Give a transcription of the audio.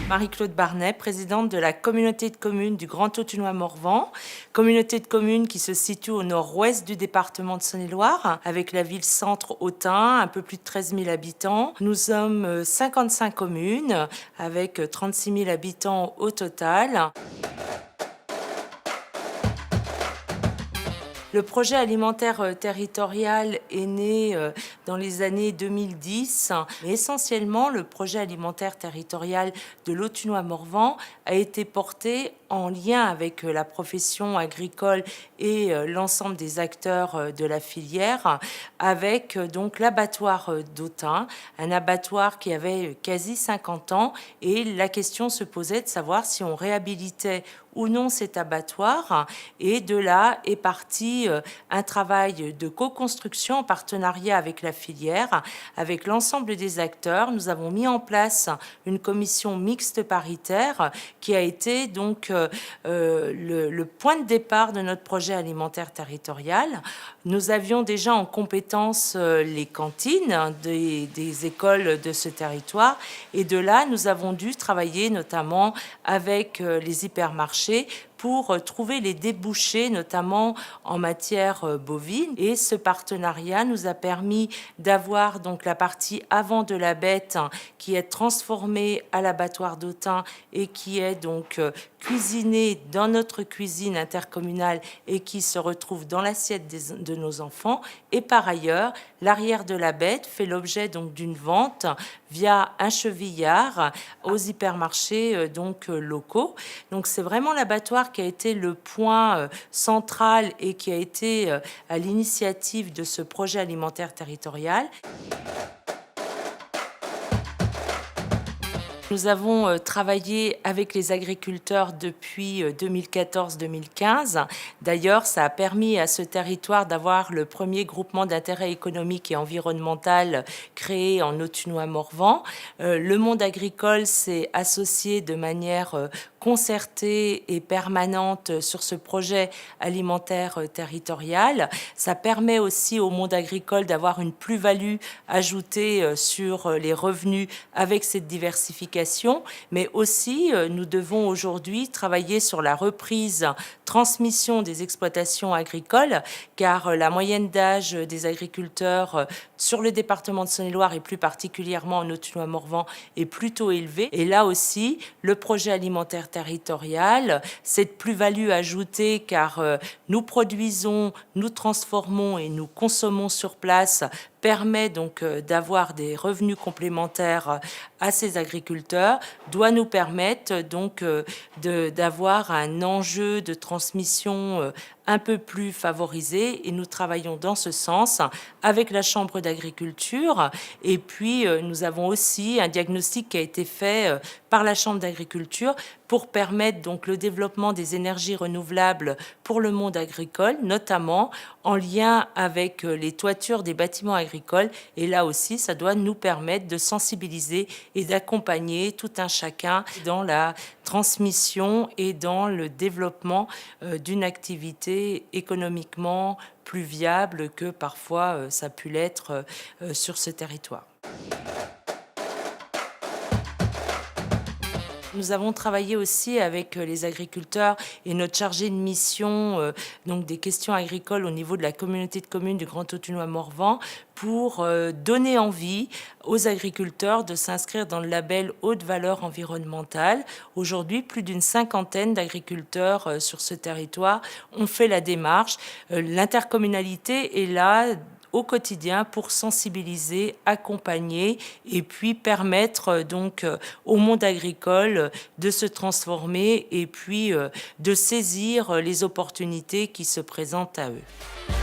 Marie-Claude Barnet, présidente de la communauté de communes du Grand Autunois-Morvan, communauté de communes qui se situe au nord-ouest du département de Saône-et-Loire, avec la ville-centre Autun, un peu plus de 13 000 habitants. Nous sommes 55 communes, avec 36 000 habitants au total. Le projet alimentaire territorial est né dans les années 2010, mais essentiellement le projet alimentaire territorial de l'Autunois-Morvan a été porté en lien avec la profession agricole et l'ensemble des acteurs de la filière, avec donc l'abattoir d'Autun, un abattoir qui avait quasi 50 ans, et la question se posait de savoir si on réhabilitait ou non cet abattoir, et de là est parti un travail de co-construction en partenariat avec la filière, avec l'ensemble des acteurs. Nous avons mis en place une commission mixte paritaire qui a été donc le point de départ de notre projet alimentaire territorial. Nous avions déjà en compétence les cantines des écoles de ce territoire, et de là nous avons dû travailler notamment avec les hypermarchés pour trouver les débouchés, notamment en matière bovine. Et ce partenariat nous a permis d'avoir donc la partie avant de la bête qui est transformée à l'abattoir d'Autun et qui est donc cuisinée dans notre cuisine intercommunale et qui se retrouve dans l'assiette de nos enfants. Et par ailleurs, l'arrière de la bête fait l'objet donc d'une vente via un chevillard aux hypermarchés locaux. Donc c'est vraiment l'abattoir qui a été le point central et qui a été à l'initiative de ce projet alimentaire territorial. Nous avons travaillé avec les agriculteurs depuis 2014-2015. D'ailleurs, ça a permis à ce territoire d'avoir le premier groupement d'intérêt économique et environnemental créé en Autunois-Morvan. Le monde agricole s'est associé de manière concertée et permanente sur ce projet alimentaire territorial. Ça permet aussi au monde agricole d'avoir une plus-value ajoutée sur les revenus avec cette diversification, mais aussi nous devons aujourd'hui travailler sur la reprise, transmission des exploitations agricoles, car la moyenne d'âge des agriculteurs sur le département de Saône-et-Loire et plus particulièrement en Autunois-Morvan est plutôt élevée. Et là aussi, le projet alimentaire territorial, cette plus-value ajoutée, car nous produisons, nous transformons et nous consommons sur place, permet donc d'avoir des revenus complémentaires à ces agriculteurs, doit nous permettre donc d'avoir un enjeu de transmission un peu plus favorisé, et nous travaillons dans ce sens avec la Chambre d'agriculture. Et puis nous avons aussi un diagnostic qui a été fait par la Chambre d'agriculture pour permettre donc le développement des énergies renouvelables pour le monde agricole, notamment en lien avec les toitures des bâtiments agricoles. Et là aussi, ça doit nous permettre de sensibiliser et d'accompagner tout un chacun dans la transmission et dans le développement d'une activité économiquement plus viable que parfois ça a pu l'être sur ce territoire. Nous avons travaillé aussi avec les agriculteurs et notre chargé de mission donc des questions agricoles au niveau de la communauté de communes du Grand Autunois-Morvan pour donner envie aux agriculteurs de s'inscrire dans le label haute valeur environnementale. Aujourd'hui, plus d'une cinquantaine d'agriculteurs sur ce territoire ont fait la démarche. L'intercommunalité est là au quotidien pour sensibiliser, accompagner et puis permettre donc au monde agricole de se transformer et puis de saisir les opportunités qui se présentent à eux.